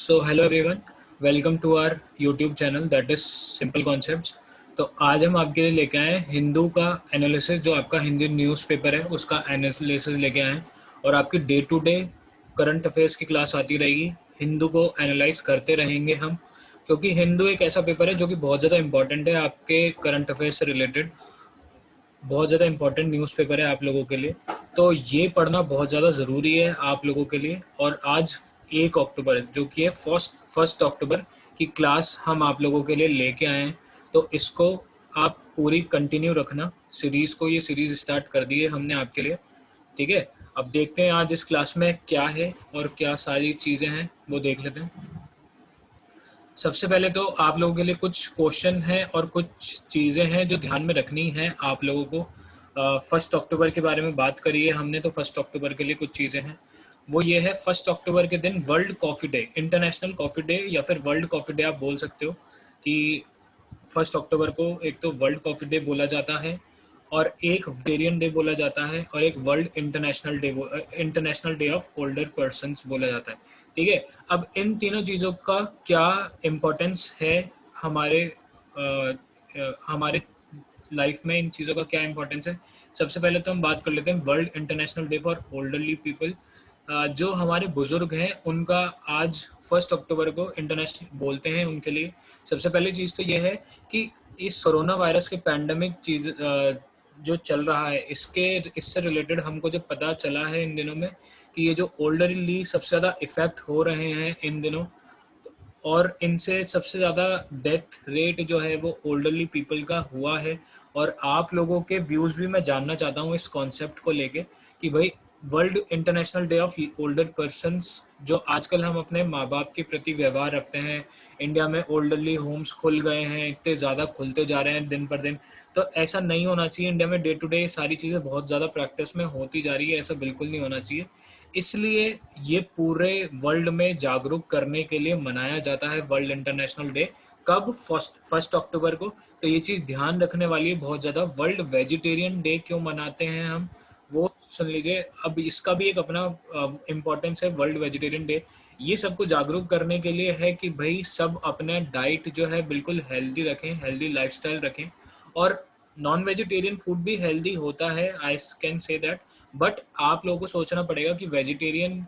So hello everyone, welcome to our YouTube channel that is simple concepts. तो आज हम आपके लिए लेके आए हैं हिंदू का एनालिसिस, जो आपका हिंदी न्यूज़पेपर है उसका एनालिसिस लेके आए हैं। और आपकी day to day current affairs की क्लास आती रहेगी, हिंदू को एनालाइज करते रहेंगे हम, क्योंकि हिंदू एक ऐसा पेपर है जो कि बहुत ज़्यादा इंपॉर्टेंट है आपके करंट अफेयर्स से रिलेटेड। बहुत ज़्यादा इंपॉर्टेंट न्यूज़पेपर है आप लोगों के लिए, तो ये पढ़ना बहुत ज़्यादा ज़रूरी है आप लोगों के लिए। और आज 1 अक्टूबर जो कि है फर्स्ट अक्टूबर की क्लास हम आप लोगों के लिए लेके आए हैं। तो इसको आप पूरी कंटिन्यू रखना सीरीज़ को। ये सीरीज़ स्टार्ट कर दी है हमने आपके लिए, ठीक है। अब देखते हैं आज इस क्लास में क्या है और क्या सारी चीज़ें हैं वो देख लेते हैं। सबसे पहले तो आप लोगों के लिए कुछ क्वेश्चन हैं और कुछ चीज़ें हैं जो ध्यान में रखनी है आप लोगों को। फर्स्ट अक्टूबर के बारे में बात करी है हमने, तो फर्स्ट अक्टूबर के लिए कुछ चीज़ें हैं। वो ये है, फर्स्ट अक्टूबर के दिन world coffee day, international coffee day या फिर वर्ल्ड कॉफ़ी डे आप बोल सकते हो। कि फर्स्ट अक्टूबर को एक तो वर्ल्ड कॉफ़ी डे बोला जाता है, और एक वेजिटेरियन डे बोला जाता है, और एक world international day of older persons बोला जाता है, ठीक है। अब इन तीनों चीज़ों का क्या इम्पोर्टेंस है हमारे हमारे लाइफ में, इन चीज़ों का क्या इंपॉर्टेंस है। सबसे पहले तो हम बात कर लेते हैं world international day for elderly people. जो हमारे बुजुर्ग हैं उनका आज फर्स्ट अक्टूबर को इंटरनेशनल बोलते हैं उनके लिए। सबसे पहली चीज़ तो ये है कि इस कोरोना वायरस के पैंडमिक चीज़ जो चल रहा है, इससे रिलेटेड हमको जो पता चला है इन दिनों में, कि ये जो ओल्डरली सबसे ज़्यादा इफ़ेक्ट हो रहे हैं इन दिनों, और इनसे सबसे ज़्यादा डेथ रेट जो है वो ओल्डरली पीपल का हुआ है। और आप लोगों के व्यूज़ भी मैं जानना चाहता हूँ इस कॉन्सेप्ट को लेके, कि भाई world international day of older persons, जो आजकल हम अपने माँ बाप के प्रति व्यवहार रखते हैं, इंडिया में ओल्डरली होम्स खुल गए हैं, इतने ज़्यादा खुलते जा रहे हैं दिन पर दिन। तो ऐसा नहीं होना चाहिए। इंडिया में डे टू डे सारी चीज़ें बहुत ज़्यादा प्रैक्टिस में होती जा रही है, ऐसा बिल्कुल नहीं होना चाहिए। इसलिए ये पूरे वर्ल्ड में जागरूक करने के लिए मनाया जाता है वर्ल्ड इंटरनेशनल डे। कब? फर्स्ट अक्टूबर को। तो ये चीज़ ध्यान रखने वाली है बहुत ज़्यादा। वर्ल्ड वेजिटेरियन डे क्यों मनाते हैं हम, वो सुन लीजिए। अब इसका भी एक अपना इम्पोर्टेंस है, वर्ल्ड वेजिटेरियन डे। ये सबको जागरूक करने के लिए है कि भाई सब अपना डाइट जो है बिल्कुल हेल्दी रखें, हेल्दी लाइफस्टाइल रखें। और नॉन वेजिटेरियन फूड भी हेल्दी होता है, I can say that. But आप लोगों को सोचना पड़ेगा कि वेजिटेरियन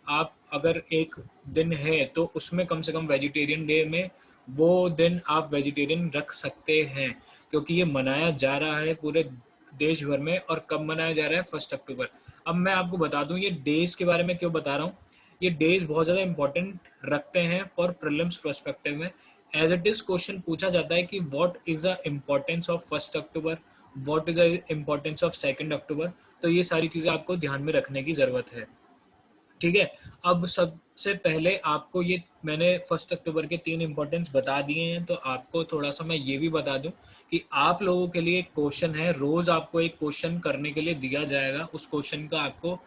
आप अगर एक दिन है तो उसमें कम से कम वेजिटेरियन डे में वो दिन आप वेजिटेरियन रख सकते हैं, क्योंकि ये मनाया जा रहा है पूरे देश भर में। और कब मनाया जा रहा है? First October. अब मैं आपको बता दूं ये डेज के बारे में क्यों बता रहा हूँ। ये डेज बहुत ज़्यादा इंपॉर्टेंट रखते हैं फॉर प्रीलिम्स पर्सपेक्टिव में। एज इट इज क्वेश्चन पूछा जाता है कि what is the importance of first October, what is the importance of second October. तो ये सारी चीज़ें आपको ध्यान में रखने की ज़रूरत है, ठीक है। अब सबसे पहले आपको ये मैंने फर्स्ट अक्टूबर के 3 इम्पोर्टेंस बता दिए हैं, तो आपको थोड़ा सा मैं ये भी बता दूं कि आप लोगों के लिए एक क्वेश्चन है, रोज़ आपको एक क्वेश्चन करने के लिए दिया जाएगा। उस क्वेश्चन का आपको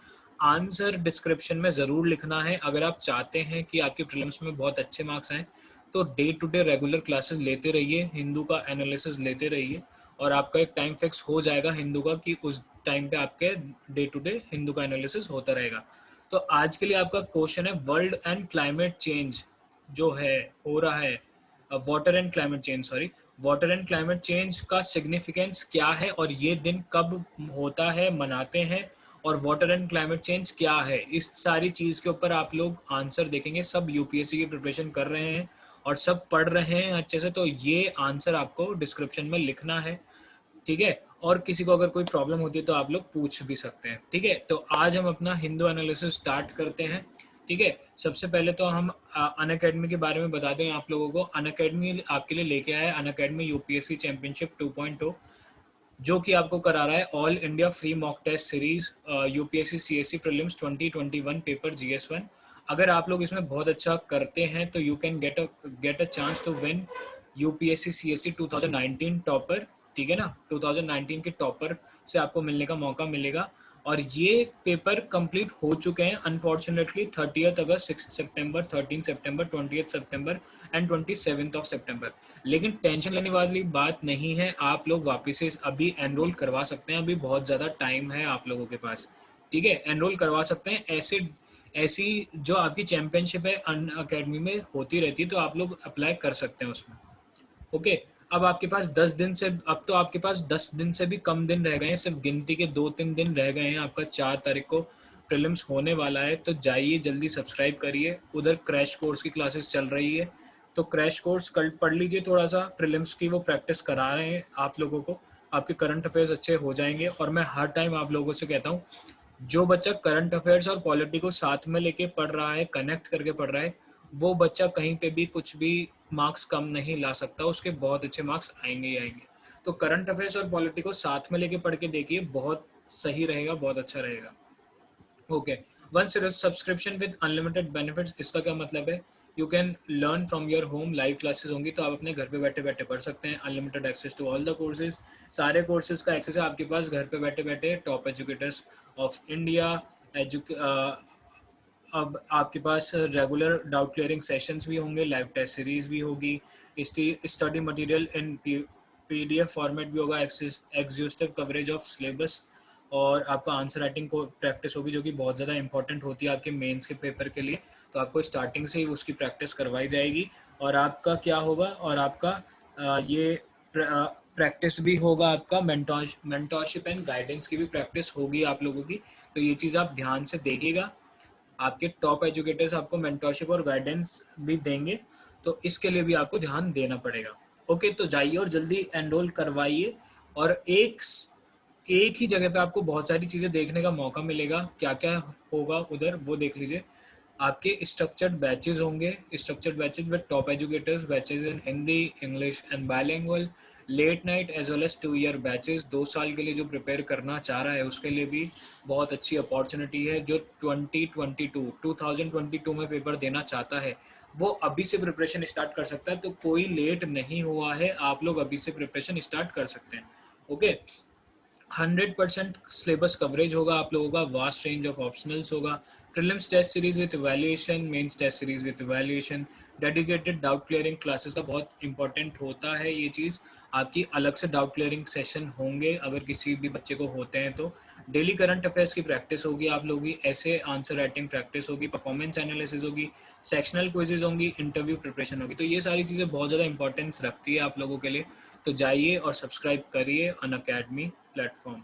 आंसर डिस्क्रिप्शन में ज़रूर लिखना है। अगर आप चाहते हैं कि आपके प्रीलिम्स में बहुत अच्छे मार्क्स आएँ, तो day to day regular classes लेते रहिए, हिंदू का एनालिसिस लेते रहिए, और आपका एक टाइम फिक्स हो जाएगा हिंदू का कि उस टाइम पे आपके डे टू डे हिंदू का एनालिसिस होता रहेगा। तो आज के लिए आपका क्वेश्चन है, वर्ल्ड एंड क्लाइमेट चेंज जो है हो रहा है, water and climate change, sorry, water and climate change का सिग्निफिकेंस क्या है, और ये दिन कब होता है, मनाते हैं, और वाटर एंड क्लाइमेट चेंज क्या है। इस सारी चीज़ के ऊपर आप लोग आंसर देखेंगे। सब यूपीएससी की प्रिपरेशन कर रहे हैं और सब पढ़ रहे हैं अच्छे से, तो ये आंसर आपको डिस्क्रिप्शन में लिखना है, ठीक है। और किसी को अगर कोई प्रॉब्लम होती है तो आप लोग पूछ भी सकते हैं, ठीक है। तो आज हम अपना हिंदू एनालिसिस स्टार्ट करते हैं, ठीक है। सबसे पहले तो हम अनअकैडमी के बारे में बता दें आप लोगों को। अनअकैडमी आपके लिए लेके आया है अनअकैडमी यूपीएससी चैंपियनशिप 2.0, जो कि आपको करा रहा है all India free mock test series UPSC CSC prelims 2021 paper GS 1। अगर आप लोग इसमें बहुत अच्छा करते हैं तो you can get a chance to win UPSC CSC 2019 topper, ठीक है ना। 2019 के टॉपर से आपको मिलने का मौका मिलेगा। और ये पेपर कंप्लीट हो चुके हैं unfortunately 30 August, 6 September, 13 September, 20 September and 27 सितंबर। लेकिन टेंशन लेने वाली बात नहीं है, आप लोग वापस से अभी एनरोल करवा सकते हैं। अभी बहुत ज़्यादा टाइम है आप लोगों के पास, ठीक है। एनरोल करवा सकते हैं। ऐसे ऐसी जो आपकी चैंपियनशिप है अन अकेडमी में होती रहती है, तो आप लोग अप्लाई कर सकते हैं उसमें। ओके, अब आपके पास 10 दिन से, अब तो आपके पास 10 दिन से भी कम दिन रह गए हैं, सिर्फ गिनती के 2-3 दिन रह गए हैं, आपका 4 तारीख को प्रीलिम्स होने वाला है। तो जाइए जल्दी सब्सक्राइब करिए, उधर क्रैश कोर्स की क्लासेस चल रही है, तो क्रैश कोर्स कल पढ़ लीजिए, थोड़ा सा प्रीलिम्स की वो प्रैक्टिस करा रहे हैं आप लोगों को, आपके करंट अफेयर्स अच्छे हो जाएंगे। और मैं हर टाइम आप लोगों से कहता हूँ, जो बच्चा करंट अफेयर्स और पॉलिटी को साथ में लेके पढ़ रहा है, कनेक्ट करके पढ़ रहा है, वो बच्चा कहीं पे भी कुछ भी मार्क्स कम नहीं ला सकता, उसके बहुत अच्छे मार्क्स आएंगे ही आएंगे। तो करंट अफेयर्स और पॉलिटी को साथ में लेके पढ़ के देखिए, बहुत सही रहेगा, बहुत अच्छा रहेगा। Okay, one subscription with unlimited benefits, इसका क्या मतलब है? You can learn from your home, live classes होंगी तो आप अपने घर पे बैठे बैठे पढ़ सकते हैं। Unlimited access to all the courses, सारे कोर्सेज का एक्सेस है आपके पास घर पे बैठे बैठे। टॉप एजुकेटर्स ऑफ इंडिया, अब आपके पास रेगुलर डाउट क्लियरिंग सेशंस भी होंगे, लाइव टेस्ट सीरीज भी होगी, study material in PDF format भी होगा, एग्जॉस्टिव कवरेज ऑफ सिलेबस, और आपका आंसर राइटिंग को प्रैक्टिस होगी, जो कि बहुत ज़्यादा इंपॉर्टेंट होती है आपके मेंस के पेपर के लिए। तो आपको स्टार्टिंग से ही उसकी प्रैक्टिस करवाई जाएगी। और आपका क्या होगा, और आपका ये प्रैक्टिस भी होगा, आपका मेंटोरशिप एंड गाइडेंस की भी प्रैक्टिस होगी आप लोगों की। तो ये चीज़ आप ध्यान से देखिएगा, आपके टॉप एजुकेटर्स आपको मेंटोरशिप और गाइडेंस भी देंगे, तो इसके लिए भी आपको ध्यान देना पड़ेगा। ओके, तो जाइए और जल्दी एनरोल करवाइए। और एक ही जगह पे आपको बहुत सारी चीज़ें देखने का मौका मिलेगा, क्या क्या होगा उधर वो देख लीजिए। आपके स्ट्रक्चर्ड बैचेस होंगे, structured batches with top educators, batches in Hindi, English and bilingual, late night as well as 2 year batches. 2 साल के लिए जो प्रिपेयर करना चाह रहा है उसके लिए भी बहुत अच्छी अपॉर्चुनिटी है। जो 2022 में पेपर देना चाहता है वो अभी से प्रिपरेशन स्टार्ट कर सकता है, तो कोई लेट नहीं हुआ है, आप लोग अभी से प्रिपरेशन स्टार्ट कर सकते हैं। ओके, 100% सिलेबस कवरेज होगा आप लोगों का, वास्ट रेंज ऑफ ऑप्शनल्स होगा, prelims test series with evaluation, mains test series with evaluation, dedicated doubt clearing classes का बहुत इंपॉर्टेंट होता है ये चीज़। आपकी अलग से डाउट क्लियरिंग सेशन होंगे अगर किसी भी बच्चे को होते हैं तो। डेली करंट अफेयर्स की प्रैक्टिस होगी आप लोगों की, ऐसे आंसर राइटिंग प्रैक्टिस होगी, परफॉर्मेंस एनालिसिस होगी, सेक्शनल क्विजेज होंगी, इंटरव्यू प्रिपरेशन होगी। तो ये सारी चीज़ें बहुत ज़्यादा इंपॉर्टेंस रखती है आप लोगों के लिए। तो जाइए और सब्सक्राइब करिए Unacademy platform.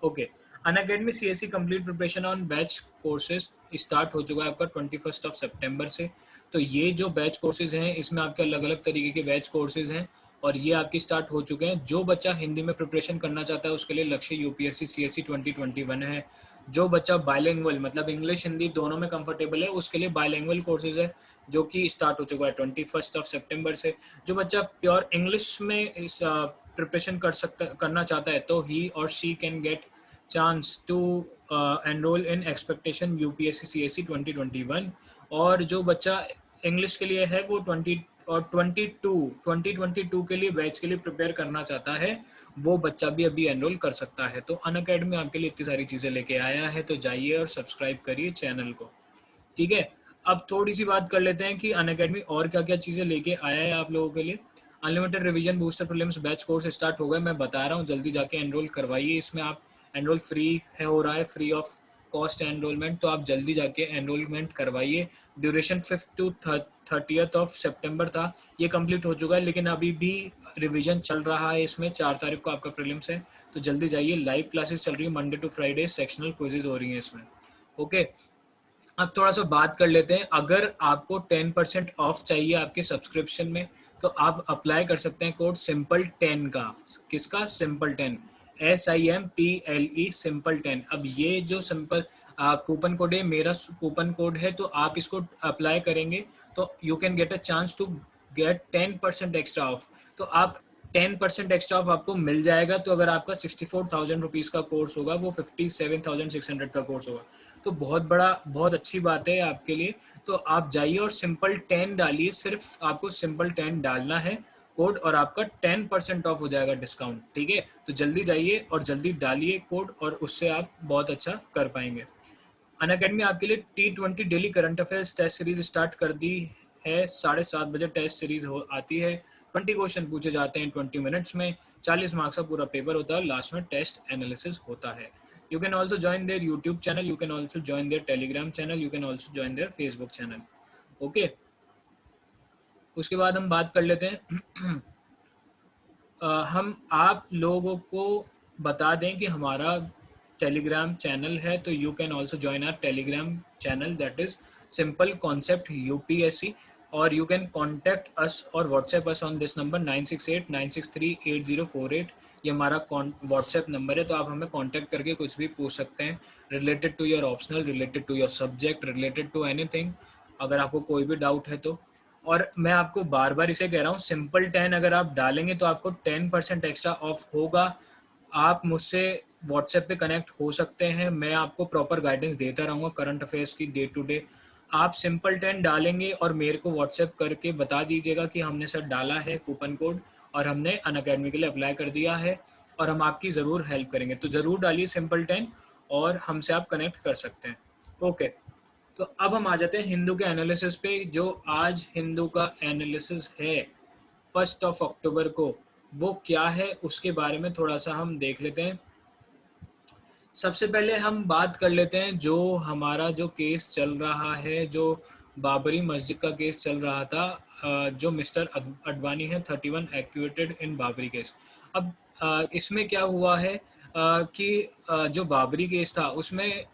Okay, Unacademy C S C complete preparation on batch courses start हो चुका है आपका 21 सितंबर से। तो ये जो बैच कोर्सेज हैं इसमें आपके अलग अलग तरीके के बैच कोर्सेज हैं और ये आपकी स्टार्ट हो चुके हैं। जो बच्चा हिंदी में प्रिपरेशन करना चाहता है उसके लिए लक्ष्य यूपीएससी सीएससी 2021 है। जो बच्चा बायलिंगुअल मतलब इंग्लिश हिंदी दोनों में कंफर्टेबल है उसके लिए बायलिंगुअल कोर्सेज है, जो कि स्टार्ट हो चुका है 21 सितंबर से। जो बच्चा प्योर इंग्लिश में इस प्रिपरेशन करना चाहता है तो ही और she can get chance to enrol in expectation UPSC CSC 2021। और जो बच्चा इंग्लिश के लिए है वो 2022 के लिए बैच के लिए प्रिपेयर करना चाहता है वो बच्चा भी अभी एनरोल कर सकता है। तो अन अकेडमी आपके लिए इतनी सारी चीज़ें लेके आया है, तो जाइए और सब्सक्राइब करिए चैनल को। ठीक है, अब थोड़ी सी बात कर लेते हैं कि अन अकेडमी और क्या क्या चीज़ें लेके आया है आप लोगों के लिए। Unlimited revision booster prelims batch course start हो गए, मैं बता रहा हूँ, जल्दी जाके एनरोल करवाइए। इसमें आप एनरोल फ्री है, हो रहा है, फ्री ऑफ कॉस्ट एनरोलमेंट, तो आप जल्दी जाके एनरोलमेंट करवाइए। ड्यूरेशन 5 to 30 सितंबर था, ये कंप्लीट हो चुका है, लेकिन अभी भी रिवीजन चल रहा है। इसमें 4 तारीख को आपका प्रीलिम्स है, तो जल्दी जाइए। लाइव क्लासेस चल रही है Monday to Friday, sectional quizzes हो रही हैं इसमें। ओके, अब थोड़ा सा बात कर लेते हैं। अगर आपको 10% ऑफ चाहिए आपके सब्सक्रिप्शन में तो आप अप्लाई कर सकते हैं कोड सिंपल 10 का। किसका? Simple 10, SIMPLE simple 10। अब ये जो सिंपल कूपन कोड है, मेरा कूपन कोड है, तो आप इसको अप्लाई करेंगे तो you can get a chance to get 10% extra off. तो आप 10% एक्स्ट्रा ऑफ आपको मिल जाएगा। तो अगर आपका 64,000 रुपीज़ का कोर्स होगा वो 57,600 का कोर्स होगा, तो बहुत बड़ा, बहुत अच्छी बात है आपके लिए। तो आप जाइए और सिंपल 10 डालिए, सिर्फ आपको सिंपल 10 डालना है कोड और आपका 10% ऑफ हो जाएगा डिस्काउंट। ठीक है, तो जल्दी जाइए और जल्दी डालिए कोड और उससे आप बहुत अच्छा कर पाएंगे। अनअकैडमी आपके लिए T20 daily current affairs test series start कर दी है। 7:30 बजे टेस्ट सीरीज आती है। 20 क्वेश्चन पूछे जाते हैं 20 मिनट्स में, 40 मार्क्स का पूरा पेपर होता है, लास्ट में टेस्ट एनालिसिस होता है। You can also join their YouTube channel, you can also join their Telegram channel, you can also join their Facebook channel. Okay, उसके बाद हम बात कर लेते हैं हम आप लोगों को बता दें कि हमारा टेलीग्राम चैनल है, तो you can also join our Telegram channel, that is simple concept UPSC, और यू कैन कॉन्टैक्ट अस और WhatsApp us on this number 9689638048। ये हमारा व्हाट्सएप नंबर है, तो आप हमें कॉन्टैक्ट करके कुछ भी पूछ सकते हैं related to your optional, related to your subject, related to anything, अगर आपको कोई भी डाउट है तो। और मैं आपको बार बार इसे कह रहा हूँ, सिंपल 10 अगर आप डालेंगे तो आपको 10% एक्स्ट्रा ऑफ होगा। आप मुझसे व्हाट्सएप पे कनेक्ट हो सकते हैं, मैं आपको प्रॉपर गाइडेंस देता रहूँगा करंट अफेयर्स की डे टू डे। आप सिंपल 10 डालेंगे और मेरे को व्हाट्सएप करके बता दीजिएगा कि हमने सर डाला है कूपन कोड और हमने अनअकैडमी के लिए अप्लाई कर दिया है, और हम आपकी ज़रूर हेल्प करेंगे। तो ज़रूर डालिए सिंपल 10 और हमसे आप कनेक्ट कर सकते हैं। ओके, तो अब हम आ जाते हैं हिंदू के एनालिसिस पे। जो आज हिंदू का एनालिसिस है 1 अक्टूबर को, वो क्या है उसके बारे में थोड़ा सा हम देख लेते हैं। सबसे पहले हम बात कर लेते हैं जो हमारा जो केस चल रहा है, जो बाबरी मस्जिद का केस चल रहा था, जो मिस्टर अडवाणी है 31 एक्यूटेड इन बाबरी केस। अब इसमें क्या हुआ है कि जो बाबरी केस था उसमें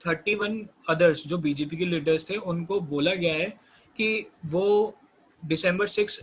31 अदर्स जो बीजेपी के लीडर्स थे उनको बोला गया है कि वो December 6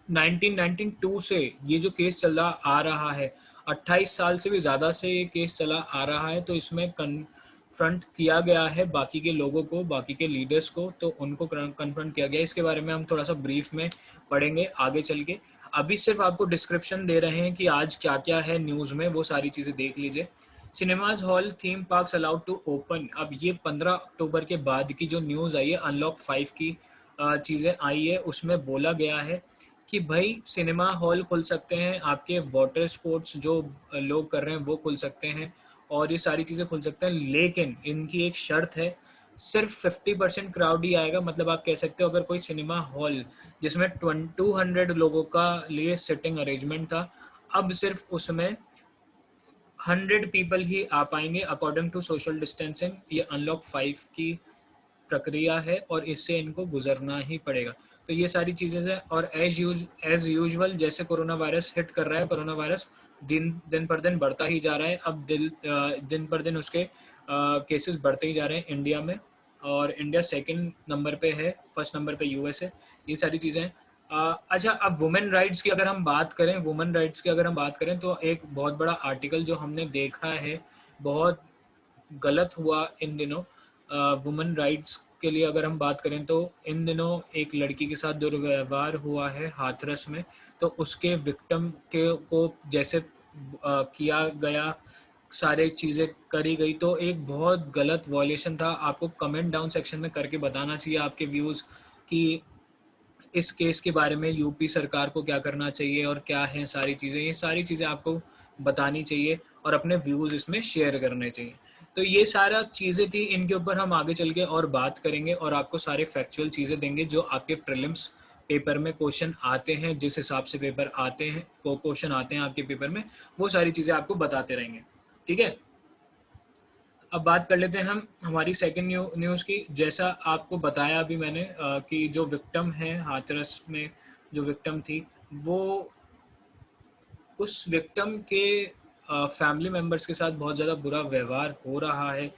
1992 से ये जो केस चला आ रहा है, 28 साल से भी ज़्यादा से ये केस चला आ रहा है, तो इसमें कन्फ्रंट किया गया है बाकी के लोगों को, बाकी के लीडर्स को, तो उनको कन्फ्रंट किया गया है। इसके बारे में हम थोड़ा सा ब्रीफ में पढ़ेंगे आगे चल के। अभी सिर्फ आपको डिस्क्रिप्शन दे रहे हैं कि आज क्या क्या है न्यूज़ में, वो सारी चीज़ें देख लीजिए। Cinemas hall theme parks allowed to open. अब ये 15 अक्टूबर के बाद की जो न्यूज़ आई है, अनलॉक 5 की चीज़ें आई है, उसमें बोला गया है कि भाई सिनेमा हॉल खुल सकते हैं, आपके वाटर स्पोर्ट्स जो लोग कर रहे हैं वो खुल सकते हैं, और ये सारी चीज़ें खुल सकते हैं, लेकिन इनकी एक शर्त है, सिर्फ 50% क्राउड ही आएगा। मतलब आप कह सकते हो अगर कोई सिनेमा हॉल जिसमें 200 लोगों का लिए सिटिंग अरेंजमेंट था, अब सिर्फ उसमें 100 पीपल ही आ पाएंगे अकॉर्डिंग टू सोशल डिस्टेंसिंग। ये अनलॉक 5 की प्रक्रिया है और इससे इनको गुजरना ही पड़ेगा। तो ये सारी चीज़ें हैं, और एज यूजुअल जैसे कोरोना वायरस हिट कर रहा है, कोरोना वायरस दिन पर दिन बढ़ता ही जा रहा है। अब दिन पर दिन उसके केसेस बढ़ते ही जा रहे हैं इंडिया में, और इंडिया सेकंड नंबर पे है, फर्स्ट नंबर पे यूएस है। ये सारी चीज़ें हैं। अच्छा, अब वुमेन राइट्स की अगर हम बात करें, वुमेन राइट्स की अगर हम बात करें, तो एक बहुत बड़ा आर्टिकल जो हमने देखा है, बहुत गलत हुआ इन दिनों वुमेन राइट्स के लिए अगर हम बात करें, तो इन दिनों एक लड़की के साथ दुर्व्यवहार हुआ है हाथरस में, तो उसके विक्टिम के को जैसे किया गया, सारे चीज़ें करी गई, तो एक बहुत गलत वॉयलेशन था। आपको कमेंट डाउन सेक्शन में करके बताना चाहिए आपके व्यूज़ कि इस केस के बारे में यूपी सरकार को क्या करना चाहिए और क्या है सारी चीज़ें। ये सारी चीज़ें आपको बतानी चाहिए और अपने व्यूज़ इसमें शेयर करने चाहिए। तो ये सारा चीज़ें थी, इनके ऊपर हम आगे चल के और बात करेंगे और आपको सारे फैक्चुअल चीज़ें देंगे जो आपके प्रीलिम्स पेपर में क्वेश्चन आते हैं, जिस हिसाब से पेपर आते हैं, क्वेश्चन आते हैं आपके पेपर में, वो सारी चीज़ें आपको बताते रहेंगे। ठीक है, अब बात कर लेते हैं हम हमारी सेकंड न्यूज़ की। जैसा आपको बताया अभी मैंने कि जो विक्टिम है हाथरस में, जो विक्टिम थी, वो उस विक्टिम के फैमिली मेम्बर्स के साथ बहुत ज़्यादा बुरा व्यवहार हो रहा है।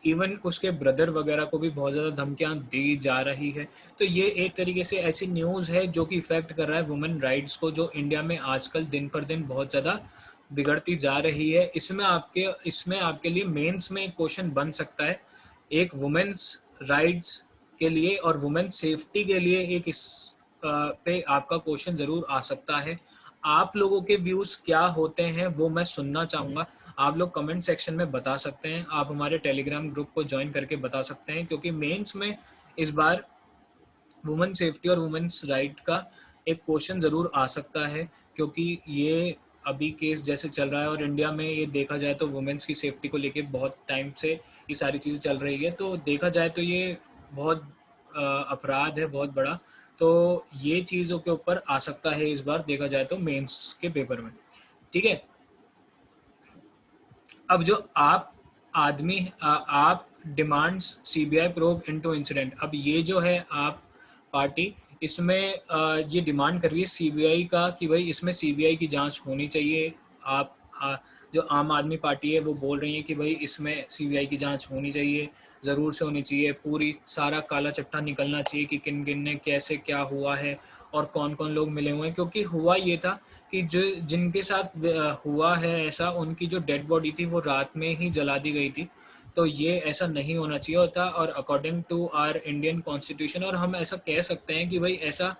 इवन उसके ब्रदर वगैरह को भी बहुत ज़्यादा धमकियाँ दी जा रही है। तो ये एक तरीके से ऐसी न्यूज़ है जो कि इफ़ेक्ट कर रहा है वुमेन राइट्स को, जो इंडिया में आजकल दिन पर दिन बहुत ज़्यादा बिगड़ती जा रही है। इसमें आपके लिए मेंस में एक क्वेश्चन बन सकता है, एक वुमेन्स राइट्स के लिए और वुमेन सेफ्टी के लिए एक इस पे आपका क्वेश्चन ज़रूर आ सकता है। आप लोगों के व्यूज़ क्या होते हैं वो मैं सुनना चाहूँगा। आप लोग कमेंट सेक्शन में बता सकते हैं, आप हमारे टेलीग्राम ग्रुप को ज्वाइन करके बता सकते हैं, क्योंकि मेंस में इस बार वुमेन सेफ्टी और वुमेन्स राइट का एक क्वेश्चन ज़रूर आ सकता है, क्योंकि ये अभी केस जैसे चल रहा है और इंडिया में ये देखा जाए तो वुमेन्स की सेफ्टी को लेके बहुत टाइम से ये सारी चीज़ें चल रही है। तो देखा जाए तो ये बहुत अपराध है बहुत बड़ा, तो ये चीज़ों के ऊपर आ सकता है इस बार देखा जाए तो मेंस के पेपर में। ठीक है, अब जो आप demands CBI probe into incident, अब ये जो है आप पार्टी इसमें ये डिमांड कर रही है सीबीआई का कि भाई इसमें सीबीआई की जांच होनी चाहिए। आप जो आम आदमी पार्टी है वो बोल रही है कि भाई इसमें सीबीआई की जांच होनी चाहिए, ज़रूर से होनी चाहिए, पूरी सारा काला चिट्ठा निकलना चाहिए कि किन किन ने कैसे क्या हुआ है और कौन कौन लोग मिले हुए हैं। क्योंकि हुआ ये था कि जो जिनके साथ हुआ है ऐसा, उनकी जो डेड बॉडी थी वो रात में ही जला दी गई थी। तो ये ऐसा नहीं होना चाहिए होता, और according to our Indian constitution, और हम ऐसा कह सकते हैं कि भाई ऐसा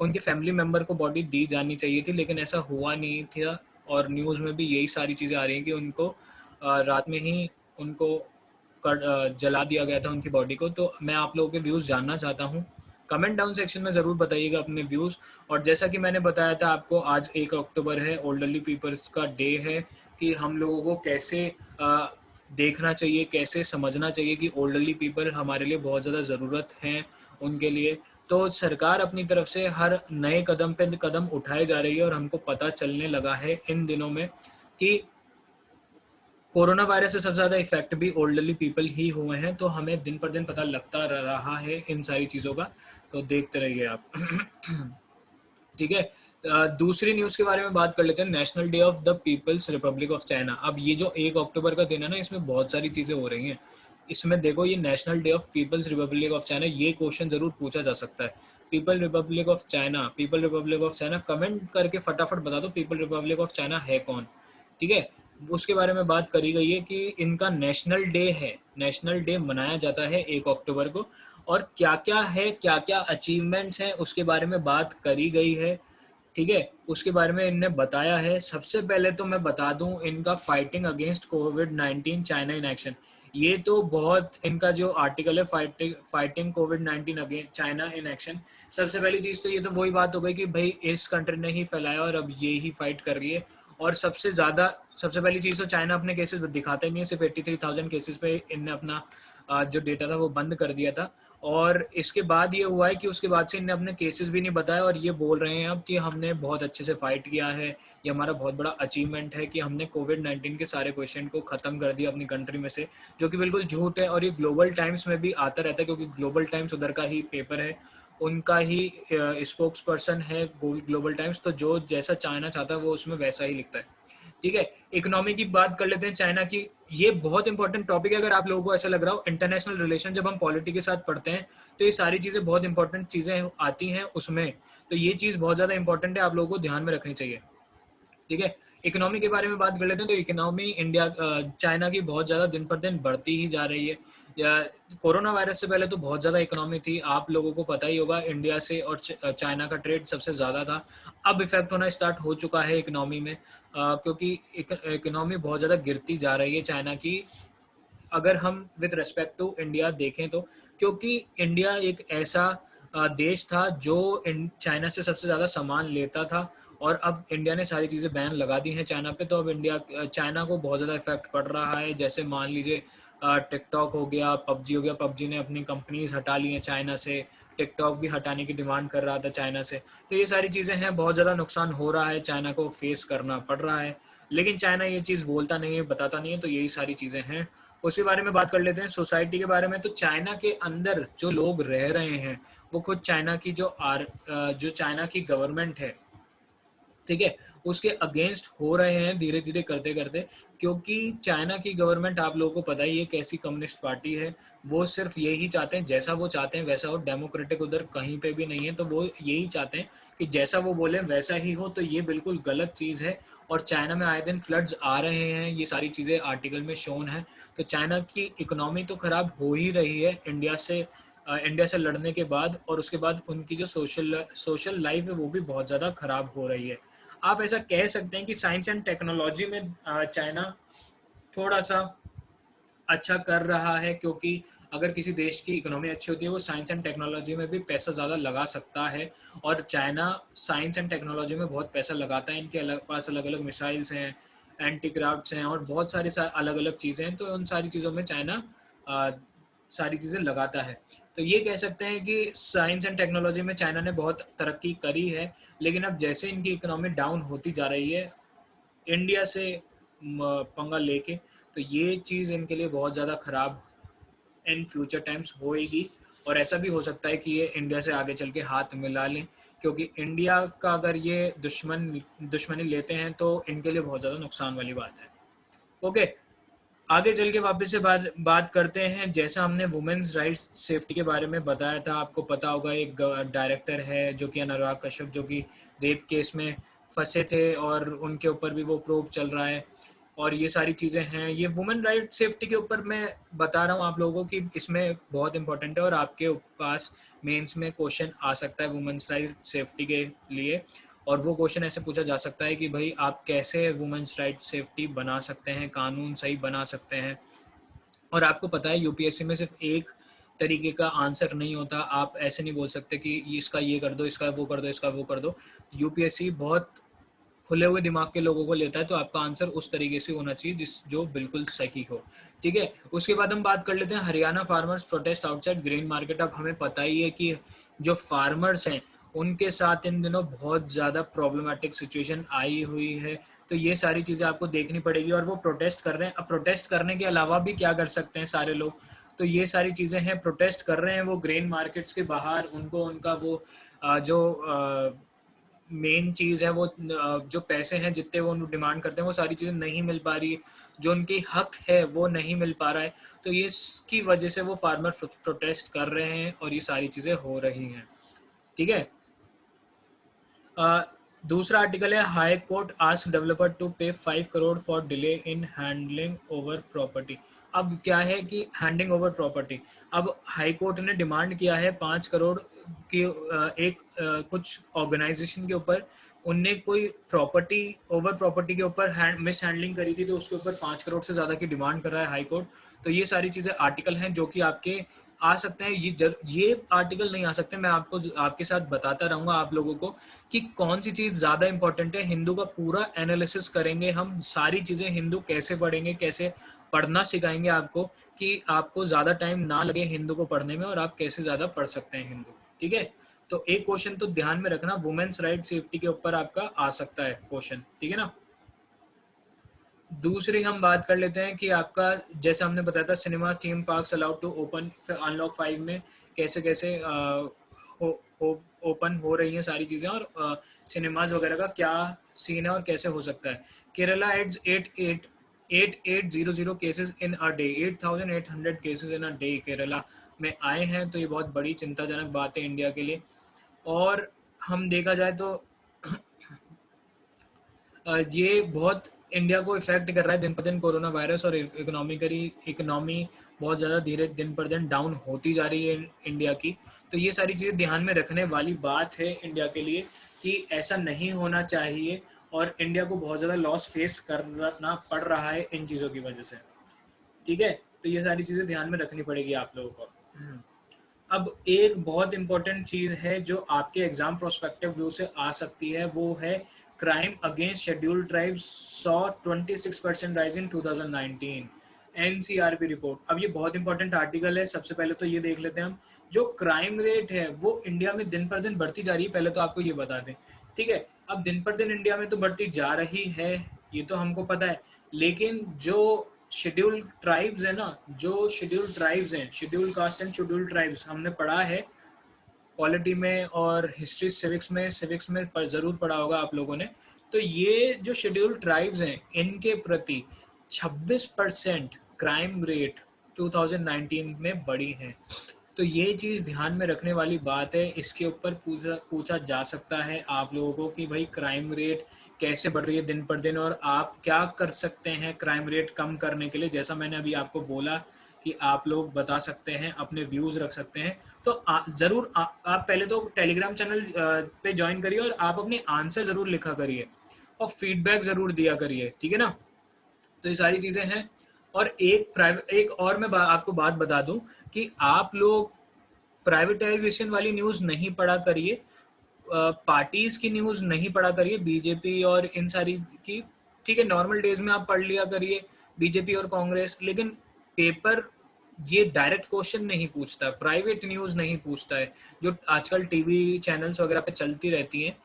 उनके फैमिली मेम्बर को बॉडी दी जानी चाहिए थी, लेकिन ऐसा हुआ नहीं था। और न्यूज़ में भी यही सारी चीज़ें आ रही हैं कि उनको रात में ही उनको जला दिया गया था उनकी बॉडी को। तो मैं आप लोगों के व्यूज़ जानना चाहता हूँ, कमेंट डाउन सेक्शन में ज़रूर बताइएगा अपने व्यूज़। और जैसा कि मैंने बताया था आपको, आज 1 अक्टूबर है, ओल्डरली पीपल्स का डे है, कि हम लोगों को कैसे देखना चाहिए, कैसे समझना चाहिए कि ओल्डरली पीपल हमारे लिए बहुत ज़्यादा ज़रूरत है उनके लिए। तो सरकार अपनी तरफ से हर नए कदम पे कदम उठाए जा रही है, और हमको पता चलने लगा है इन दिनों में कि कोरोना वायरस से सबसे ज़्यादा इफेक्ट भी ओल्डरली पीपल ही हुए हैं। तो हमें दिन पर दिन पता लगता रहा है इन सारी चीज़ों का। तो देखते रहिए आप। ठीक है। दूसरी न्यूज़ के बारे में बात कर लेते हैं, national day of the people's republic of China. अब ये जो 1 अक्टूबर का दिन है ना, इसमें बहुत सारी चीज़ें हो रही हैं। इसमें देखो, ये national day of people's republic of China, ये क्वेश्चन ज़रूर पूछा जा सकता है। People republic of China, people republic of China, comment करके फटाफट बता दो पीपल रिपब्लिक ऑफ चाइना है कौन। ठीक है। उसके बारे में बात करी गई है कि इनका नेशनल डे है, नेशनल डे मनाया जाता है 1 अक्टूबर को। और क्या क्या है, क्या क्या अचीवमेंट्स हैं, उसके बारे में बात करी गई है। ठीक है, उसके बारे में इनने बताया है। सबसे पहले तो मैं बता दूं, इनका fighting against covid China in action, ये तो बहुत इनका जो आर्टिकल है, fighting covid against China in action. सबसे पहली चीज़ तो ये तो वही बात हो गई कि भाई इस कंट्री ने ही फैलाया और अब ये ही फाइट कर रही है। और सबसे पहली चीज़ तो चाइना अपने केसेस दिखाता ही नहीं है, सिर्फ 83,000 केसेस पे इनने अपना जो डेटा था वो बंद कर दिया था। और इसके बाद ये हुआ है कि उसके बाद से इन्हें अपने केसेस भी नहीं बताया, और ये बोल रहे हैं अब कि हमने बहुत अच्छे से फाइट किया है, ये हमारा बहुत बड़ा अचीवमेंट है कि हमने कोविड-19 के सारे पेशेंट को ख़त्म कर दिया अपनी कंट्री में से, जो कि बिल्कुल झूठ है। और ये ग्लोबल टाइम्स में भी आता रहता है, क्योंकि ग्लोबल टाइम्स उधर का ही पेपर है, उनका ही स्पोक्स पर्सन है ग्लोबल टाइम्स। तो जो जैसा चाइना चाहता है वो उसमें वैसा ही लिखता है। ठीक है। इकोनॉमी की बात कर लेते हैं चाइना की। ये बहुत इंपॉर्टेंट टॉपिक है, अगर आप लोगों को ऐसा लग रहा हो। इंटरनेशनल रिलेशन जब हम पॉलिटी के साथ पढ़ते हैं तो ये सारी चीज़ें बहुत इंपॉर्टेंट चीज़ें आती हैं उसमें। तो ये चीज़ बहुत ज़्यादा इंपॉर्टेंट है, आप लोगों को ध्यान में रखनी चाहिए। ठीक है। इकोनॉमी के बारे में बात कर लेते हैं। तो इकोनॉमी चाइना की बहुत ज़्यादा दिन पर दिन बढ़ती ही जा रही है। या कोरोना वायरस से पहले तो बहुत ज़्यादा इकोनॉमी थी, आप लोगों को पता ही होगा, इंडिया से और चाइना का ट्रेड सबसे ज़्यादा था। अब इफेक्ट होना स्टार्ट हो चुका है इकोनॉमी में, क्योंकि इकोनॉमी बहुत ज़्यादा गिरती जा रही है चाइना की, अगर हम विद रिस्पेक्ट टू इंडिया देखें तो। क्योंकि इंडिया एक ऐसा देश था जो चाइना से सबसे ज़्यादा सामान लेता था, और अब इंडिया ने सारी चीज़ें बैन लगा दी हैं चाइना पे। तो अब चाइना को बहुत ज़्यादा इफेक्ट पड़ रहा है। जैसे मान लीजिए टिकटॉक हो गया, पबजी हो गया, पबजी ने अपनी कंपनीज हटा ली हैं चाइना से, टिकटॉक भी हटाने की डिमांड कर रहा था चाइना से। तो ये सारी चीज़ें हैं, बहुत ज़्यादा नुकसान हो रहा है, चाइना को फेस करना पड़ रहा है। लेकिन चाइना ये चीज़ बोलता नहीं है, बताता नहीं है। तो यही सारी चीज़ें हैं। उसी बारे में बात कर लेते हैं सोसाइटी के बारे में। तो चाइना के अंदर जो लोग रह रहे हैं वो खुद चाइना की जो चाइना की गवर्नमेंट है, ठीक है, उसके अगेंस्ट हो रहे हैं धीरे धीरे करते करते। क्योंकि चाइना की गवर्नमेंट, आप लोगों को पता ही है कैसी कम्युनिस्ट पार्टी है। वो सिर्फ यही चाहते हैं, जैसा वो चाहते हैं वैसा हो, डेमोक्रेटिक उधर कहीं पे भी नहीं है। तो वो यही चाहते हैं कि जैसा वो बोले वैसा ही हो। तो ये बिल्कुल गलत चीज़ है। और चाइना में आए दिन फ्लड्स आ रहे हैं, ये सारी चीज़ें आर्टिकल में शोन है। तो चाइना की इकोनॉमी तो ख़राब हो ही रही है इंडिया से लड़ने के बाद, और उसके बाद उनकी जो सोशल लाइफ है वो भी बहुत ज़्यादा ख़राब हो रही है। आप ऐसा कह सकते हैं कि साइंस एंड टेक्नोलॉजी में चाइना थोड़ा सा अच्छा कर रहा है, क्योंकि अगर किसी देश की इकोनॉमी अच्छी होती है वो साइंस एंड टेक्नोलॉजी में भी पैसा ज़्यादा लगा सकता है। और चाइना साइंस एंड टेक्नोलॉजी में बहुत पैसा लगाता है। इनके पास अलग अलग मिसाइल्स हैं, एंटी क्राफ्ट्स हैं, और बहुत सारी अलग अलग चीज़ें हैं। तो उन सारी चीज़ों में चाइना आ, सारी चीज़ें लगाता है। तो ये कह सकते हैं कि साइंस एंड टेक्नोलॉजी में चाइना ने बहुत तरक्की करी है। लेकिन अब जैसे इनकी इकोनॉमी डाउन होती जा रही है, इंडिया से पंगा लेके, तो ये चीज़ इनके लिए बहुत ज़्यादा ख़राब इन फ्यूचर टाइम्स होएगी। और ऐसा भी हो सकता है कि ये इंडिया से आगे चल के हाथ मिला लें, क्योंकि इंडिया का अगर ये दुश्मनी लेते हैं तो इनके लिए बहुत ज़्यादा नुकसान वाली बात है। ओके, आगे चल के वापस से बात करते हैं। जैसा हमने वुमेन्स राइट्स सेफ्टी के बारे में बताया था, आपको पता होगा एक डायरेक्टर है जो कि अनुराग कश्यप, जो कि रेप केस में फंसे थे और उनके ऊपर भी वो प्रोब चल रहा है और ये सारी चीज़ें हैं। ये वुमेन राइट सेफ्टी के ऊपर मैं बता रहा हूँ आप लोगों को कि इसमें बहुत इंपॉर्टेंट है और आपके पास मेंस में क्वेश्चन आ सकता है वुमेन्स राइट सेफ्टी के लिए। और वो क्वेश्चन ऐसे पूछा जा सकता है कि भाई आप कैसे वुमेन्स राइट सेफ्टी बना सकते हैं, कानून सही बना सकते हैं। और आपको पता है यूपीएससी में सिर्फ एक तरीके का आंसर नहीं होता। आप ऐसे नहीं बोल सकते कि इसका ये कर दो, इसका वो कर दो, इसका वो कर दो। यूपीएससी बहुत खुले हुए दिमाग के लोगों को लेता है, तो आपका आंसर उस तरीके से होना चाहिए जो बिल्कुल सही हो। ठीक है, उसके बाद हम बात कर लेते हैं Haryana farmers protest outside grain market. अब हमें पता ही है कि जो फार्मर्स हैं उनके साथ इन दिनों बहुत ज़्यादा प्रॉब्लमेटिक सिचुएशन आई हुई है, तो ये सारी चीज़ें आपको देखनी पड़ेगी। और वो प्रोटेस्ट कर रहे हैं। अब प्रोटेस्ट करने के अलावा भी क्या कर सकते हैं सारे लोग, तो ये सारी चीज़ें हैं। प्रोटेस्ट कर रहे हैं वो ग्रेन मार्केट्स के बाहर, उनको उनका वो जो मेन चीज़ है वो जो पैसे हैं जितने वो डिमांड करते हैं वो सारी चीज़ें नहीं मिल पा रही, जो उनकी हक है वो नहीं मिल पा रहा है। तो ये इसकी वजह से वो फार्मर प्रोटेस्ट कर रहे हैं और ये सारी चीज़ें हो रही हैं। ठीक है, दूसरा आर्टिकल है high court ask developer to pay 5 crore for delay in handling over property. अब क्या है कि हैंडिंग ओवर प्रॉपर्टी, अब हाई कोर्ट ने डिमांड किया है 5 करोड़ की एक कुछ ऑर्गेनाइजेशन के ऊपर। उनने कोई प्रॉपर्टी के ऊपर मिस हैंडलिंग करी थी, तो उसके ऊपर 5 करोड़ से ज़्यादा की डिमांड कर रहा है हाई कोर्ट। तो ये सारी चीज़ें आर्टिकल हैं जो कि आपके आ सकते हैं। ये आर्टिकल नहीं आ सकते, मैं आपको आपके साथ बताता रहूँगा आप लोगों को कि कौन सी चीज़ ज़्यादा इंपॉर्टेंट है। हिंदू का पूरा एनालिसिस करेंगे हम, सारी चीज़ें हिंदू कैसे पढ़ेंगे, कैसे पढ़ना सिखाएंगे आपको, कि आपको ज़्यादा टाइम ना लगे हिंदू को पढ़ने में और आप कैसे ज़्यादा पढ़ सकते हैं हिंदू। ठीक है, तो एक क्वेश्चन तो ध्यान में रखना, वुमेन्स राइट सेफ्टी के ऊपर आपका आ सकता है क्वेश्चन। ठीक है ना। दूसरी हम बात कर लेते हैं कि आपका जैसा हमने बताया था cinema theme parks allowed to open unlock 5 में कैसे कैसे ओपन हो रही हैं सारी चीज़ें, और सिनेमाज वगैरह का क्या सीन है और कैसे हो सकता है। Kerala adds 8800 cases in a day, 8800 cases in a day Kerala में आए हैं। तो ये बहुत बड़ी चिंताजनक बात है इंडिया के लिए। और हम देखा जाए तो ये बहुत इंडिया को इफेक्ट कर रहा है दिन पर दिन कोरोना वायरस, और इकोनॉमी बहुत ज़्यादा धीरे दिन पर दिन डाउन होती जा रही है इंडिया की। तो ये सारी चीज़ें ध्यान में रखने वाली बात है इंडिया के लिए कि ऐसा नहीं होना चाहिए, और इंडिया को बहुत ज़्यादा लॉस फेस करना पड़ रहा है इन चीज़ों की वजह से। ठीक है, तो ये सारी चीज़ें ध्यान में रखनी पड़ेगी आप लोगों को। अब एक बहुत इंपॉर्टेंट चीज़ है जो आपके एग्जाम प्रोस्पेक्टिव व्यू से आ सकती है, वो है crime against scheduled tribes saw 26% rise in 2019, NCRB report. अब ये बहुत इंपॉर्टेंट आर्टिकल है। सबसे पहले तो ये देख लेते हैं हम, जो क्राइम रेट है वो इंडिया में दिन पर दिन बढ़ती जा रही है, पहले तो आपको ये बता दें। ठीक है, अब दिन पर दिन इंडिया में तो बढ़ती जा रही है, ये तो हमको पता है, लेकिन जो शेड्यूल्ड ट्राइब्स है ना, जो शेड्यूल्ड ट्राइब्स हैं, scheduled caste and scheduled tribes, हमने पढ़ा है पॉलिटी में और हिस्ट्री सिविक्स में ज़रूर पढ़ा होगा आप लोगों ने। तो ये जो शेड्यूल्ड ट्राइब्स हैं इनके प्रति 26% क्राइम रेट 2019 में बढ़ी है। तो ये चीज़ ध्यान में रखने वाली बात है। इसके ऊपर पूछा जा सकता है आप लोगों को कि भाई क्राइम रेट कैसे बढ़ रही है दिन पर दिन, और आप क्या कर सकते हैं क्राइम रेट कम करने के लिए। जैसा मैंने अभी आपको बोला कि आप लोग बता सकते हैं, अपने व्यूज़ रख सकते हैं। तो ज़रूर आप पहले तो टेलीग्राम चैनल पे ज्वाइन करिए और आप अपने आंसर ज़रूर लिखा करिए और फीडबैक ज़रूर दिया करिए। ठीक है ना। तो ये सारी चीज़ें हैं। और एक और मैं आपको बात बता दूं कि आप लोग प्राइवेटाइजेशन वाली न्यूज़ नहीं पढ़ा करिए, पार्टीज की न्यूज़ नहीं पढ़ा करिए, बीजेपी और इन सारी की। ठीक है, नॉर्मल डेज में आप पढ़ लिया करिए बीजेपी और कांग्रेस, लेकिन पेपर ये डायरेक्ट क्वेश्चन नहीं पूछता, प्राइवेट न्यूज़ नहीं पूछता है जो आजकल टीवी चैनल्स वगैरह पे चलती रहती हैं।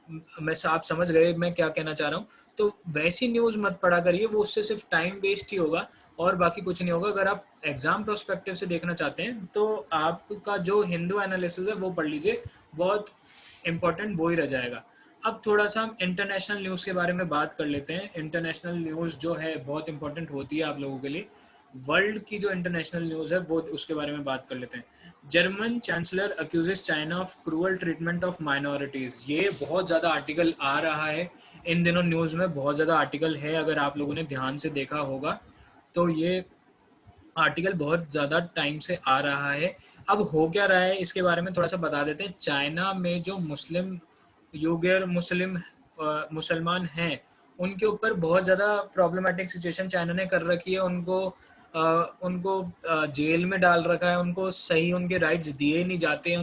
आप समझ गए मैं क्या कहना चाह रहा हूँ। तो वैसी न्यूज़ मत पढ़ा करिए, वो उससे सिर्फ टाइम वेस्ट ही होगा और बाकी कुछ नहीं होगा। अगर आप एग्जाम प्रोस्पेक्टिव से देखना चाहते हैं तो आपका जो हिंदू एनालिसिस है वो पढ़ लीजिए, बहुत इंपॉर्टेंट वो ही रह जाएगा। अब थोड़ा सा हम इंटरनेशनल न्यूज़ के बारे में बात कर लेते हैं। इंटरनेशनल न्यूज़ जो है बहुत इंपॉर्टेंट होती है आप लोगों के लिए। वर्ल्ड की जो इंटरनेशनल न्यूज़ है वो उसके बारे में बात कर लेते हैं। German chancellor accuses China of cruel treatment of minorities. ये बहुत ज़्यादा आर्टिकल आ रहा है इन दिनों, न्यूज़ में बहुत ज़्यादा आर्टिकल है, अगर आप लोगों ने ध्यान से देखा होगा तो ये आर्टिकल बहुत ज़्यादा टाइम से आ रहा है। अब हो क्या रहा है इसके बारे में थोड़ा सा बता देते हैं। चाइना में जो मुस्लिम यूगर मुसलमान हैं उनके ऊपर बहुत ज़्यादा प्रॉब्लमेटिक सिचुएशन चाइना ने कर रखी है। उनको जेल में डाल रखा है, उनको सही उनके राइट्स दिए नहीं जाते,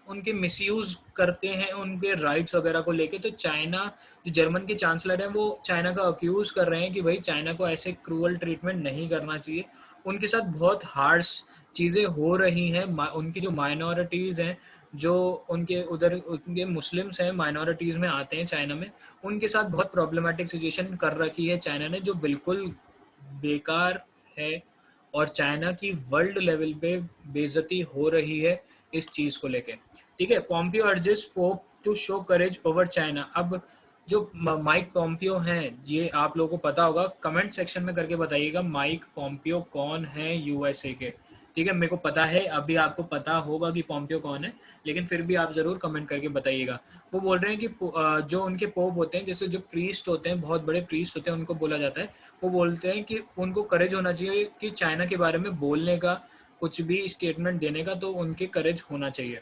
उनके मिसयूज़ करते हैं उनके राइट्स वगैरह को लेके। तो चाइना, जो जर्मन के चांसलर हैं, वो चाइना का अक्यूज़ कर रहे हैं कि भाई चाइना को ऐसे क्रूअल ट्रीटमेंट नहीं करना चाहिए। उनके साथ बहुत हार्श चीज़ें हो रही हैं। उनकी जो माइनॉरिटीज़ हैं, जो उनके मुस्लिम्स हैं, माइनॉरिटीज़ में आते हैं चाइना में, उनके साथ बहुत प्रॉब्लमेटिक सिचुएशन कर रखी है चाइना ने, जो बिल्कुल बेकार है। और चाइना की वर्ल्ड लेवल पे बेइज्जती हो रही है इस चीज़ को लेके। ठीक है, Pompeo urges Pope to show courage over China. अब जो माइक पॉम्पियो हैं, ये आप लोगों को पता होगा, कमेंट सेक्शन में करके बताइएगा माइक पॉम्पियो कौन है यूएसए के। ठीक है, मेरे को पता है, अभी आपको पता होगा कि पॉम्पियो कौन है, लेकिन फिर भी आप ज़रूर कमेंट करके बताइएगा। वो बोल रहे हैं कि जो उनके पोप होते हैं, जैसे जो प्रीस्ट होते हैं, बहुत बड़े प्रीस्ट होते हैं, उनको बोला जाता है, वो बोलते हैं कि उनको करेज होना चाहिए कि चाइना के बारे में बोलने का, कुछ भी स्टेटमेंट देने का, तो उनके करेज होना चाहिए।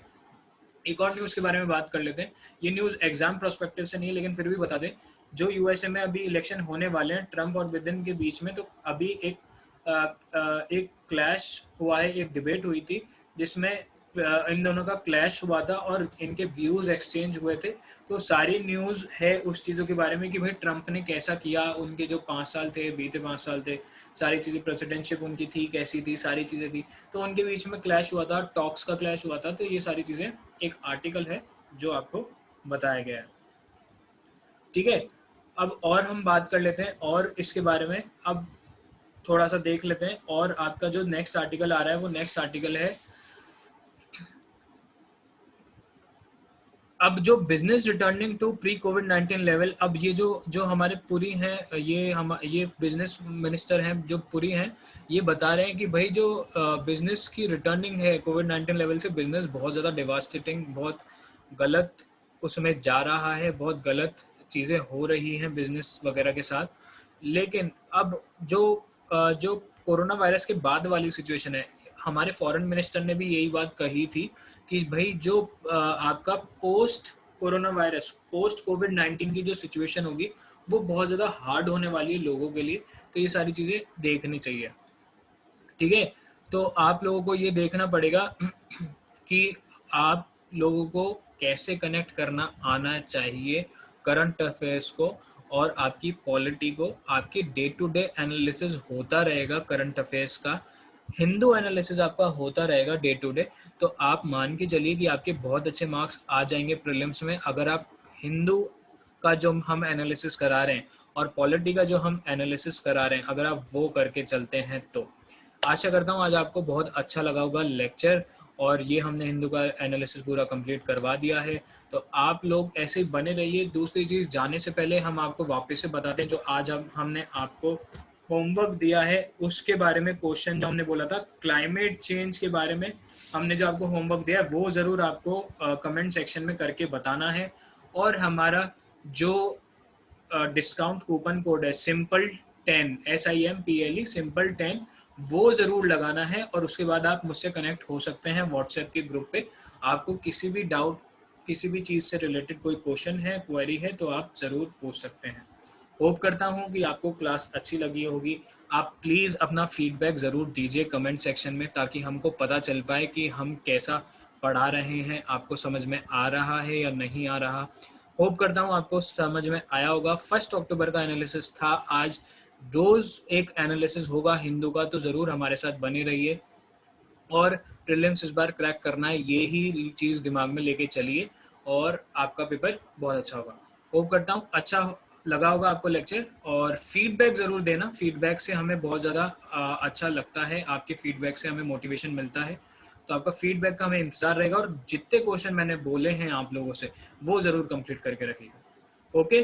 एक और न्यूज़ के बारे में बात कर लेते हैं। ये न्यूज़ एग्जाम प्रोस्पेक्टिव से नहीं है, लेकिन फिर भी बता दें। जो यूएसए में अभी इलेक्शन होने वाले हैं ट्रम्प और बिडेन के बीच में, तो अभी एक क्लैश हुआ है, एक डिबेट हुई थी जिसमें इन दोनों का क्लैश हुआ था और इनके व्यूज़ एक्सचेंज हुए थे। तो सारी न्यूज़ है उस चीज़ों के बारे में कि भाई ट्रम्प ने कैसा किया, उनके जो 5 साल थे, बीते 5 साल थे, सारी चीज़ें, प्रेसिडेंटशिप उनकी थी कैसी थी, सारी चीज़ें थी। तो उनके बीच में क्लैश हुआ था, टॉक्स का क्लैश हुआ था। तो ये सारी चीज़ें एक आर्टिकल है जो आपको बताया गया है। ठीक है, अब और हम बात कर लेते हैं और इसके बारे में अब थोड़ा सा देख लेते हैं। और आपका जो नेक्स्ट आर्टिकल आ रहा है वो नेक्स्ट आर्टिकल है, अब जो business returning to pre COVID 19 level. अब ये जो जो हमारे पुरी हैं, ये बिजनेस मिनिस्टर हैं जो पुरी हैं, ये बता रहे हैं कि भाई जो बिजनेस की रिटर्निंग है कोविड 19 लेवल से, बिजनेस बहुत ज़्यादा डिवास्टेटिंग, बहुत गलत उसमें जा रहा है, बहुत गलत चीज़ें हो रही हैं बिजनेस वगैरह के साथ। लेकिन अब जो कोरोना वायरस के बाद वाली सिचुएशन है, हमारे फॉरेन मिनिस्टर ने भी यही बात कही थी कि भाई जो आपका post corona virus, post Covid 19 की जो सिचुएशन होगी वो बहुत ज़्यादा हार्ड होने वाली है लोगों के लिए। तो ये सारी चीज़ें देखनी चाहिए। ठीक है, तो आप लोगों को ये देखना पड़ेगा कि आप लोगों को कैसे कनेक्ट करना आना चाहिए करंट अफेयर्स को और आपकी पॉलिटी को। आपकी डे टू डे एनालिसिस होता रहेगा करंट अफेयर्स का, हिंदू एनालिसिस आपका होता रहेगा डे टू डे। तो आप मान के चलिए कि आपके बहुत अच्छे मार्क्स आ जाएंगे प्रीलिम्स में, अगर आप हिंदू का जो हम एनालिसिस करा रहे हैं और पॉलिटी का जो हम एनालिसिस करा रहे हैं, अगर आप वो करके चलते हैं तो आशा करता हूँ आज आपको बहुत अच्छा लगा होगा लेक्चर। और ये हमने हिंदू का एनालिसिस पूरा कंप्लीट करवा दिया है। तो आप लोग ऐसे ही बने रहिए। दूसरी चीज़, जाने से पहले हम आपको वापस से बताते हैं जो आज हमने आपको होमवर्क दिया है उसके बारे में। क्वेश्चन जो हमने बोला था क्लाइमेट चेंज के बारे में, हमने जो आपको होमवर्क दिया है वो ज़रूर आपको कमेंट सेक्शन में करके बताना है। और हमारा जो डिस्काउंट कूपन कोड है SIMPLE10, SIMPLE SIMPLE10, वो ज़रूर लगाना है। और उसके बाद आप मुझसे कनेक्ट हो सकते हैं व्हाट्सएप के ग्रुप पे। आपको किसी भी डाउट, किसी भी चीज़ से रिलेटेड कोई क्वेश्चन है, क्वेरी है, तो आप ज़रूर पूछ सकते हैं। होप करता हूँ कि आपको क्लास अच्छी लगी होगी। आप प्लीज़ अपना फीडबैक ज़रूर दीजिए कमेंट सेक्शन में, ताकि हमको पता चल पाए कि हम कैसा पढ़ा रहे हैं, आपको समझ में आ रहा है या नहीं आ रहा। होप करता हूँ आपको समझ में आया होगा। 1 अक्टूबर का एनालिसिस था आज, रोज़ एक एनालिसिस होगा हिंदू का, तो ज़रूर हमारे साथ बने रहिए। और प्रीलिम्स इस बार क्रैक करना है, ये ही चीज़ दिमाग में लेके चलिए। और आपका पेपर बहुत अच्छा होगा। होप करता हूँ अच्छा लगा होगा आपको लेक्चर, और फीडबैक ज़रूर देना। फीडबैक से हमें बहुत ज़्यादा अच्छा लगता है, आपके फीडबैक से हमें मोटिवेशन मिलता है। तो आपका फीडबैक का हमें इंतज़ार रहेगा, और जितने क्वेश्चन मैंने बोले हैं आप लोगों से वो ज़रूर कंप्लीट करके रखिएगा। ओके।